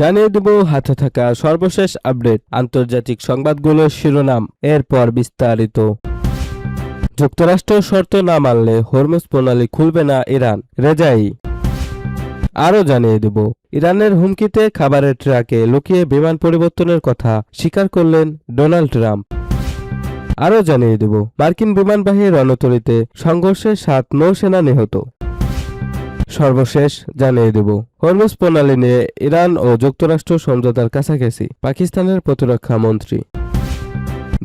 জানিয়ে দেব হাতে থাকা সর্বশেষ আপডেট, আন্তর্জাতিক সংবাদগুলোর শিরোনাম, এরপর বিস্তারিত। যুক্তরাষ্ট্র শর্ত না মানলে হরমুজ প্রণালী খুলবে না ইরান, রেজাই। আরও জানিয়ে দেব, ইরানের হুমকিতে খাবারের ট্রাকে লুকিয়ে বিমান পরিবর্তনের কথা স্বীকার করলেন ডোনাল্ড ট্রাম্প। আরও জানিয়ে দেব, মার্কিন বিমানবাহী রণতরীতে সংঘর্ষে 7 নৌসেনা নিহত। সর্বশেষ জানিয়ে দেব, হরমুজ প্রণালী নিয়ে ইরান ও যুক্তরাষ্ট্র সমঝোতার কাছাকাছি, পাকিস্তানের প্রতিরক্ষা মন্ত্রী।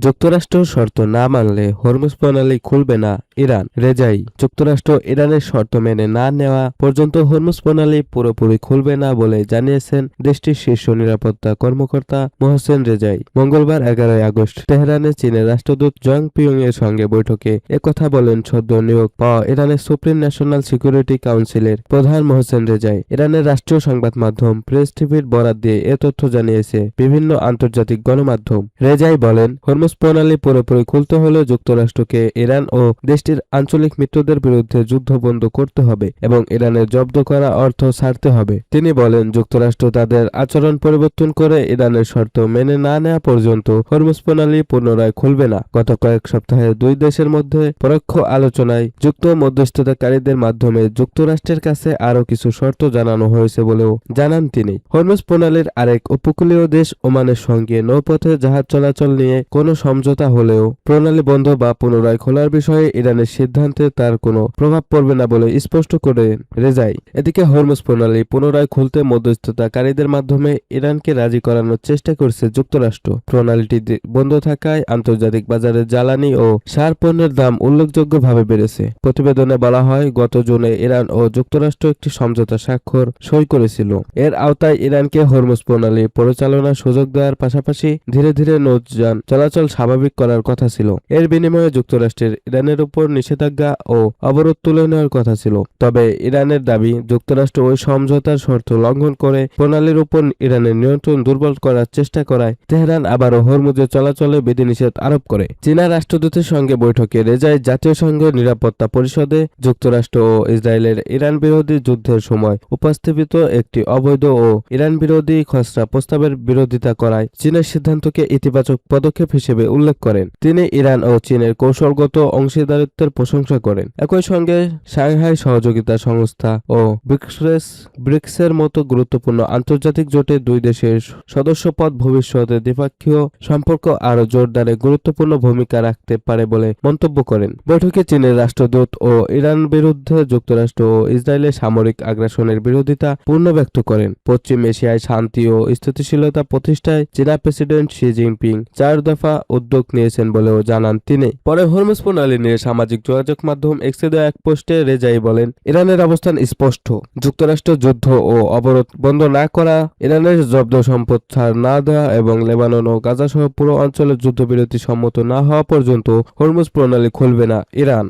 যুক্তরাষ্ট্র শর্ত না মানলে হরমুজ প্রণালী খুলবে না ইরান, রেজাই। যুক্তরাষ্ট্র ইরানের শর্ত মেনে না নেওয়া পর্যন্ত হরমুজ প্রণালী পুরোপুরি খুলবে না বলে জানিয়েছেন দেশটির শীর্ষ নিরাপত্তা কর্মকর্তা মোহসেন রেজাই। মঙ্গলবার 11 আগস্ট তেহরানে চীনের রাষ্ট্রদূত জং পিয়ং এর সঙ্গে বৈঠকে একথা বলেন সদ্য নিয়োগ পাওয়া ইরানের সুপ্রিম ন্যাশনাল সিকিউরিটি কাউন্সিলের প্রধান মোহসেন রেজাই। ইরানের রাষ্ট্রীয় সংবাদ মাধ্যম প্রেস টিভির বরাত দিয়ে এ তথ্য জানিয়েছে বিভিন্ন আন্তর্জাতিক গণমাধ্যম। রেজাই বলেন, হরমুজ প্রণালী পুরোপুরি খুলতে হলে যুক্তরাষ্ট্রকে ইরান ও দেশটির আঞ্চলিক মিত্রদের বিরুদ্ধে যুদ্ধ বন্ধ করতে হবে এবং ইরানের জব্দ করা অর্থ ছাড়তে হবে। তিনি বলেন, যুক্তরাষ্ট্র তাদের আচরণ পরিবর্তন করে ইরানের শর্ত মেনে না নেওয়া পর্যন্ত হরমুজ প্রণালী পুনরায় খুলবে না। গত কয়েক সপ্তাহে দুই দেশের মধ্যে পরোক্ষ আলোচনায় যুক্ত মধ্যস্থতাকারীদের মাধ্যমে যুক্তরাষ্ট্রের কাছে আরও কিছু শর্ত জানানো হয়েছে বলেও জানান তিনি। হরমুজ প্রণালীর আরেক উপকূলীয় দেশ ওমানের সঙ্গে নৌপথে জাহাজ চলাচল নিয়ে কোনো সমঝোতা হলেও প্রণালী বন্ধ বা পুনরায় খোলার বিষয়ে ইরানের সিদ্ধান্তে তার কোনো প্রভাব পড়বে না বলে স্পষ্ট করে রেজাই। এদিকে হরমুজ প্রণালী পুনরায় খুলতে মধ্যস্থতাকারীদের মাধ্যমে ইরানকে রাজি করানোর চেষ্টা করছে যুক্তরাষ্ট্র। প্রণালীটি বন্ধ থাকায় আন্তর্জাতিক বাজারে জ্বালানি ও সার পণ্যের দাম উল্লেখযোগ্যভাবে বেড়েছে। প্রতিবেদনে বলা হয়, গত জুনে ইরান ও যুক্তরাষ্ট্র একটি সমঝোতা স্বাক্ষর সই করেছিল। এর আওতায় ইরানকে হরমুজ প্রণালী পরিচালনার সুযোগ দেওয়ার পাশাপাশি ধীরে ধীরে নৌযান চলাচল স্বাভাবিক করার কথা ছিল। এর বিনিময়ে যুক্তরাষ্ট্রের ইরানের উপর নিষেধাজ্ঞা ও অবরোধ তুলে নেওয়ার কথা ছিল। তবে ইরানের দাবি, যুক্তরাষ্ট্র ওই সমঝোতার শর্ত লঙ্ঘন করে প্রণালীর উপর ইরানের নিয়ন্ত্রণ দুর্বল করার চেষ্টা করায় তেহরান আবারও হরমুজের চলাচলে বিধিনিষেধ আরোপ করে। চীনা রাষ্ট্রদূতের সঙ্গে বৈঠকে রেজাই জাতীয় সংঘের নিরাপত্তা পরিষদে যুক্তরাষ্ট্র ও ইসরায়েলের ইরান বিরোধী যুদ্ধের সময় উপস্থাপিত একটি অবৈধ ও ইরান বিরোধী খসড়া প্রস্তাবের বিরোধিতা করায় চীনের সিদ্ধান্তকে ইতিবাচক পদক্ষেপ হিসেবে উল্লেখ করেন। তিনি ইরান ও চীনের কৌশলগত অংশীদারিত্বের প্রশংসা করেন। একই সঙ্গে সাংহাই সহযোগিতা সংস্থা ও ব্রিক্সের মতো গুরুত্বপূর্ণ আন্তর্জাতিক জোটে দুই দেশের সদস্যপদ ভবিষ্যতে দ্বিপক্ষীয় সম্পর্ক আরও জোরদারে গুরুত্বপূর্ণ ভূমিকা রাখতে পারে বলে মন্তব্য করেন। বৈঠকে চীনের রাষ্ট্রদূত ও ইরান বিরুদ্ধে যুক্তরাষ্ট্র ও ইসরায়েলের সামরিক আগ্রাসনের বিরোধিতা পূর্ণ ব্যক্ত করেন। পশ্চিম এশিয়ায় শান্তি ও স্থিতিশীলতা প্রতিষ্ঠায় চীনা প্রেসিডেন্ট শি জিনপিং 4 দফা উদ্যোগ নিয়েছেন বলেও জানান তিনি। পরে হরমুজ প্রণালী নিয়ে সামাজিক যোগাযোগ মাধ্যম এক্সে দেওয়া এক পোস্টে রেজাই বলেন, ইরানের অবস্থান স্পষ্ট। যুক্তরাষ্ট্র যুদ্ধ ও অবরোধ বন্ধ না করা, ইরানের জব্দ সম্পদ ছাড় না দেওয়া এবং লেবানন ও গাজা সহ পুরো অঞ্চলের যুদ্ধবিরতি সম্মত না হওয়া পর্যন্ত হরমুজ প্রণালী খুলবে না ইরান।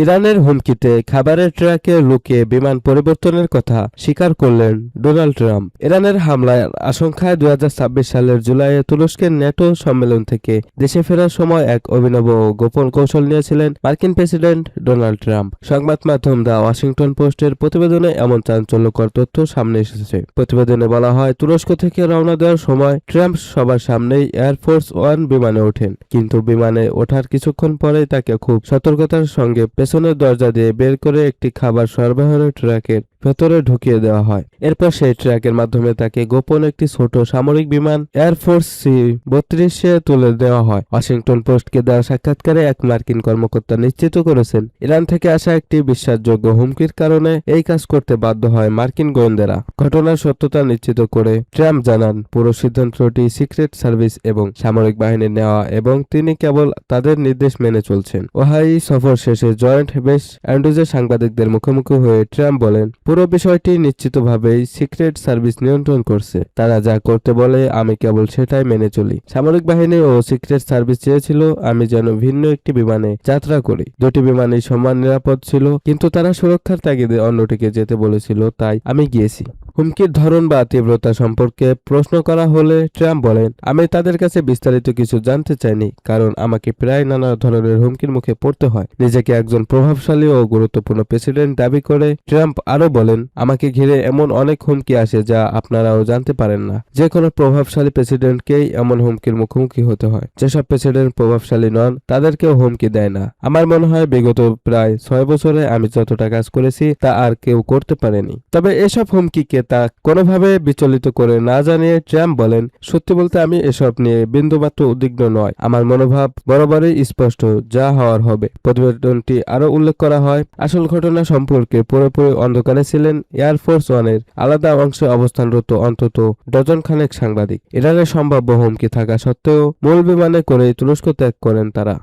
ইরানের হুমকিতে খাবারের ট্রাকে লুকিয়ে বিমান পরিবর্তনের কথা স্বীকার করলেন ডোনাল্ড ট্রাম্প। ইরানের হামলার আশঙ্কায় 2026 সালের জুলাইয়ে তুরস্কের ন্যাটো সম্মেলন থেকে দেশে ফেরার সময় এক অভিনব ও গোপন কৌশল নিয়েছিলেন মার্কিন প্রেসিডেন্ট ডোনাল্ড ট্রাম্প। সংবাদ মাধ্যম দ্য ওয়াশিংটন পোস্টের প্রতিবেদনে এমন চাঞ্চল্যকর তথ্য সামনে এসেছে। প্রতিবেদনে বলা হয়, তুরস্ক থেকে রওনা দেওয়ার সময় ট্রাম্প সবার সামনেই এয়ারফোর্স 1 বিমানে ওঠেন, কিন্তু বিমানে ওঠার কিছুক্ষণ পরেই তাকে খুব সতর্কতার সঙ্গে পেছনের দরজা দিয়ে বের করে একটি খাবার সরবরাহের ট্রাকের ভেতরে ঢুকিয়ে দেওয়া হয়। এরপর সেই ট্রাকের মাধ্যমে তাকে গোপন একটি ছোট সামরিক বিমান এয়ারফোর্স C-32 তুলে দেওয়া হয়। ওয়াশিংটন পোস্টকে দেওয়া সাক্ষাৎকারে এক মার্কিন কর্মকর্তা নিশ্চিত করেছেন, ইরান থেকে আসা একটি বিশ্বাসযোগ্য হুমকির কারণে এই কাজ করতে বাধ্য হয় মার্কিন গোয়েন্দারা। ঘটনার সত্যতা নিশ্চিত করে ট্রাম্প জানান, পুরো সিদ্ধান্তটি সিক্রেট সার্ভিস এবং সামরিক বাহিনীর নেওয়া এবং তিনি কেবল তাদের নির্দেশ মেনে চলছেন। ওহাই সফর শেষে জয়েন্ট বেস অ্যান্ড্রুজে সাংবাদিকদের মুখোমুখি হয়ে ট্রাম্প বলেন, পুরো বিষয়টি নিশ্চিতভাবেই সিক্রেট সার্ভিস নিয়ন্ত্রণ করছে। তারা যা করতে বলে আমি কেবল সেটাই মেনে চলি। সামরিক বাহিনী ও সিক্রেট সার্ভিস চেয়েছিল আমি যেন ভিন্ন একটি বিমানে যাত্রা করি। দুটি বিমানই সমান নিরাপদ ছিল, কিন্তু তারা সুরক্ষার তাগিদে অন্যটিকে যেতে বলেছিল, তাই আমি গিয়েছি। হুমকির ধরন বা তীব্রতা সম্পর্কে প্রশ্ন করা হলে ট্রাম্প বলেন, আমি তাদের কাছে বিস্তারিত কিছু জানতে চাইনি, কারণ আমাকে প্রায় নানা ধরনের হুমকির মুখে পড়তে হয়। নিজেকে একজন প্রভাবশালী ও গুরুত্বপূর্ণ প্রেসিডেন্ট দাবি করে ট্রাম্প আরও বলেন, আমাকে ঘিরে এমন অনেক হুমকি আসে যা আপনারাও জানতে পারেন না। যে কোনো প্রভাবশালী প্রেসিডেন্টকেই এমন হুমকির মুখোমুখি হতে হয়। যেসব প্রেসিডেন্ট প্রভাবশালী নন তাদেরকেও হুমকি দেয় না। আমার মনে হয় বিগত প্রায় 6 বছরে আমি যতটা কাজ করেছি তা আর কেউ করতে পারেনি। তবে এসব হুমকিকে তা কোনোভাবে বিচলিত করে না জানিয়ে ট্রাম্প বলেন, সত্যি বলতে আমি এসব নিয়ে বিন্দুমাত্র উদ্বিগ্ন নয়। আমার মনোভাব বরাবরই স্পষ্ট, যা হওয়ার হবে। প্রতিবেদনটি আরও উল্লেখ করা হয়, আসল ঘটনা সম্পর্কে পুরোপুরি অন্ধকারে ছিলেন এয়ারফোর্স ওয়ানের আলাদা অংশে অবস্থানরত অন্তত ডজন খানেক সাংবাদিক। ইরানের সম্ভাব্য হুমকি থাকা সত্ত্বেও মূল বিমানে করে তুরস্ক ত্যাগ করেন তারা।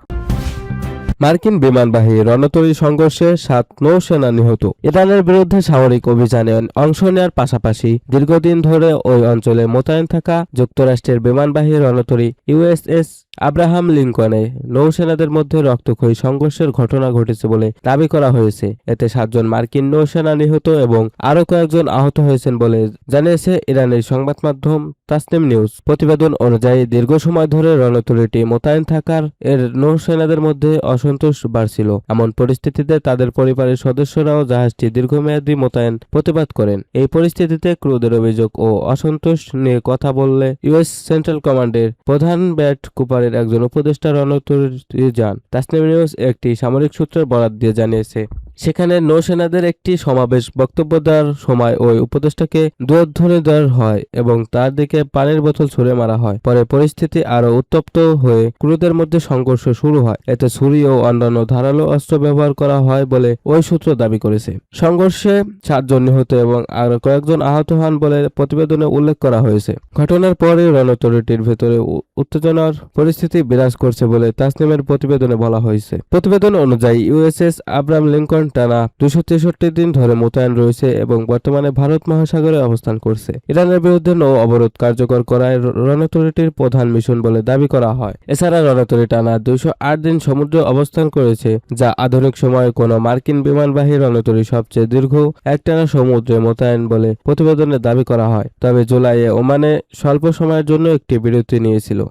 মার্কিন বিমানবাহী রণতরী সংঘর্ষে 7 নৌসেনা নিহত। ইরানের বিরুদ্ধে সামরিক অভিযানে অংশ নেওয়ার পাশাপাশি দীর্ঘদিন ধরে ওই অঞ্চলে মোতায়েন থাকা যুক্তরাষ্ট্রের বিমানবাহী রণতরী ইউএসএস আব্রাহাম লিঙ্কনে নৌসেনাদের মধ্যে রক্তক্ষয়ী সংঘর্ষের ঘটনা ঘটেছে বলে দাবি করা হয়েছে। এতে 7 জন মার্কিন নৌসেনা নিহত এবং আরও কয়েকজন আহত হয়েছেন বলে জানিয়েছে ইরানের সংবাদ মাধ্যম তাসনিম নিউজ। প্রতিবেদন অনুযায়ী দীর্ঘ সময় ধরে রণতরীটি মোতায়েন থাকার এর নৌসেনাদের মধ্যে অসন্তোষ বাড়ছিল। এমন পরিস্থিতিতে তাদের পরিবারের সদস্যরাও জাহাজটি দীর্ঘমেয়াদী মোতায়েন প্রতিবাদ করেন। এই পরিস্থিতিতে ক্রুদের অভিযোগ ও অসন্তোষ নিয়ে কথা বললে ইউএস সেন্ট্রাল কমান্ডের প্রধান ব্যাট কুপারের একজন উপদেষ্টা রণতরী যান। তাসনিম নিউজ একটি সামরিক সূত্রের বরাত দিয়ে জানিয়েছে, সেখানে নৌসেনাদের একটি সমাবেশ বক্তব্য দেওয়ার সময় ওই উপদেষ্টাকে দুধধ্বনি দেওয়া হয় এবং তার দিকে পানির বোতল ছুড়ে মারা হয়। পরে পরিস্থিতি আরও উত্তপ্ত হয়ে ক্রুদের মধ্যে সংঘর্ষ শুরু হয়। এতে ছুরি ও অন্যান্য ধারালো অস্ত্র ব্যবহার করা হয় বলে ওই সূত্র দাবি করেছে। সংঘর্ষে 7 জন নিহত এবং আরও কয়েকজন আহত হন বলে প্রতিবেদনে উল্লেখ করা হয়েছে। ঘটনার পরে রণতরীটির ভেতরে উত্তেজনার পরিস্থিতি বিরাজ করছে বলে তাসনিমের প্রতিবেদনে বলা হয়েছে। প্রতিবেদন অনুযায়ী ইউএসএস আব্রাহাম লিঙ্কন টানা 263 দিন ধরে মোতায়েন রয়েছে এবং বর্তমানে ভারত মহাসাগরে অবস্থান করছে। ইরানের বিরুদ্ধে নৌ অবরোধ কার্যকর করায় রণতরীটির প্রধান মিশন বলে দাবি করা হয়। এছাড়া রণতরী টানা 208 দিন সমুদ্রে অবস্থান করেছে, যা আধুনিক সময়ে কোনো মার্কিন বিমানবাহী রণতরী সবচেয়ে দীর্ঘ একটানা সমুদ্রে মোতায়েন বলে প্রতিবেদনে দাবি করা হয়। তবে জুলাইয়ে ওমানে স্বল্প সময়ের জন্য একটি বিরতি নিয়েছিল।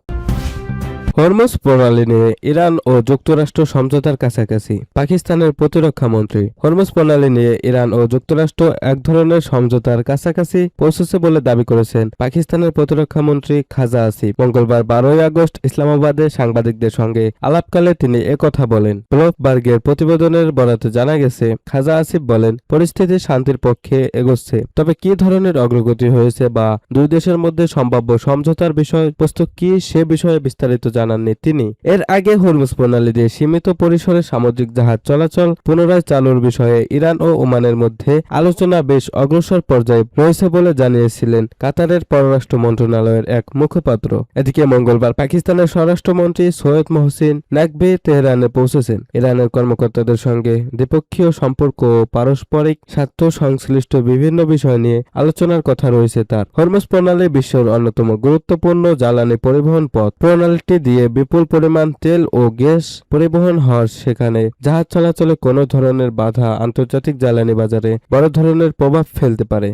হরমুজ প্রণালী নিয়ে ইরান ও যুক্তরাষ্ট্র সমঝোতার কাছাকাছি। পাকিস্তানের প্রতিরক্ষা মন্ত্রী হরমুজ প্রণালী নিয়ে ইরান ও যুক্তরাষ্ট্র এক ধরনের সমঝোতার কাছাকাছি পৌঁছেছে বলে দাবি করেছেন পাকিস্তানের প্রতিরক্ষা মন্ত্রী খাজা আসিফ। মঙ্গলবার 12 আগস্ট ইসলামাবাদে সাংবাদিকদের সঙ্গে আলাপকালে তিনি একথা বলেন। ব্লুমবার্গের প্রতিবেদনের বরাতে জানা গেছে, খাজা আসিফ বলেন, পরিস্থিতি শান্তির পক্ষে এগোচ্ছে, তবে কি ধরনের অগ্রগতি হয়েছে বা দুই দেশের মধ্যে সম্ভাব্য সমঝোতার বিষয়বস্তু কি সে বিষয়ে বিস্তারিত জানাননি তিনি। এর আগে হরমুজ প্রণালী দিয়ে সীমিত পরিসরে সামুদ্রিক জাহাজ চলাচল পুনরায় চালুর বিষয়ে ইরান ও ওমানের মধ্যে আলোচনা বেশ অগ্রসর পর্যায়ে রয়েছে বলে জানিয়েছিলেন কাতারের পররাষ্ট্র মন্ত্রণালয়ের এক মুখপাত্র। এদিকে মঙ্গলবার পাকিস্তানের স্বরাষ্ট্রমন্ত্রী সৈয়দ মহসিন নাকভি তেহরানে পৌঁছেছেন। ইরানের কর্মকর্তাদের সঙ্গে দ্বিপক্ষীয় সম্পর্ক ও পারস্পরিক স্বার্থ সংশ্লিষ্ট বিভিন্ন বিষয় নিয়ে আলোচনার কথা রয়েছে তার। হরমুজ প্রণালী বিশ্বের অন্যতম গুরুত্বপূর্ণ জ্বালানি পরিবহন পথ। প্রণালীটি দিয়ে বিপুল পরিমাণ তেল ও গ্যাস পরিবহন হওয়ার সেখানে জাহাজ চলাচলে কোনো ধরনের বাধা আন্তর্জাতিক জ্বালানি বাজারে বড় ধরনের প্রভাব ফেলতে পারে।